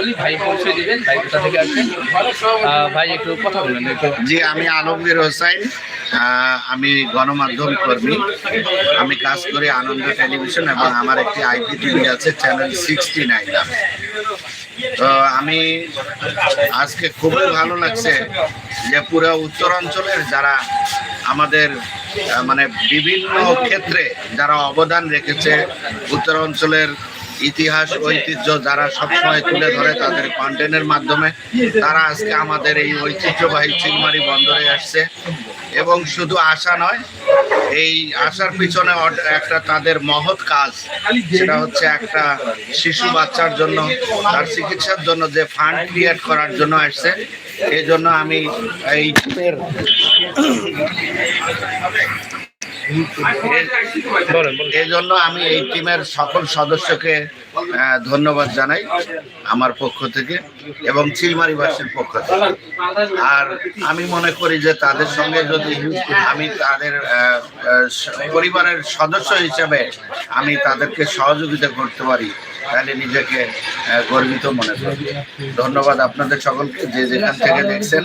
বলি, ভাই পরিচয় দিবেন, ভাই কোথা থেকে আসবেন। ভাই একটু কথা বলবেন একটু। জি, আমি আলমগীর হোসাইন। আমি গণমাধ্যম কর্মী। আমি কাজ করি আনন্দ টেলিভিশন এবং আমার একটি আইপিটিভি আছে, চ্যানেল 69 নামে। তো আমি আজকে খুবই ভালো লাগছে যে পুরো উত্তরাঞ্চলের যারা আমাদের মানে বিভিন্ন ক্ষেত্রে যারা অবদান রেখেছে, উত্তরাঞ্চলের ইতিহাস ঐতিহ্য যারা সবসময় তুলে ধরে তাদের কন্টেন্টের মাধ্যমে, তারা আজকে আমাদের এই ঐতিহ্যবাহী চিলমারি বন্দরে আসছে। এবং শুধু আসা নয়, এই আসার পিছনে একটা তাদের মহৎ কাজ, সেটা হচ্ছে একটা শিশু বাচ্চার জন্য তার চিকিৎসার জন্য যে ফান্ড ক্রিয়েট করার জন্য আসছে। এই জন্য আমি এই এই জন্য আমি এই টিমের সকল সদস্যকে ধন্যবাদ জানাই আমার পক্ষ থেকে এবং চিলমারিবাসীর পক্ষ থেকে। আর আমি মনে করি যে তাদের সঙ্গে যদি আমি তাদের পরিবারের সদস্য হিসেবে আমি তাদেরকে সহযোগিতা করতে পারি, তাহলে নিজেকে গর্বিত মনে করি। ধন্যবাদ আপনাদের সকলকে, যে যেখান থেকে দেখছেন।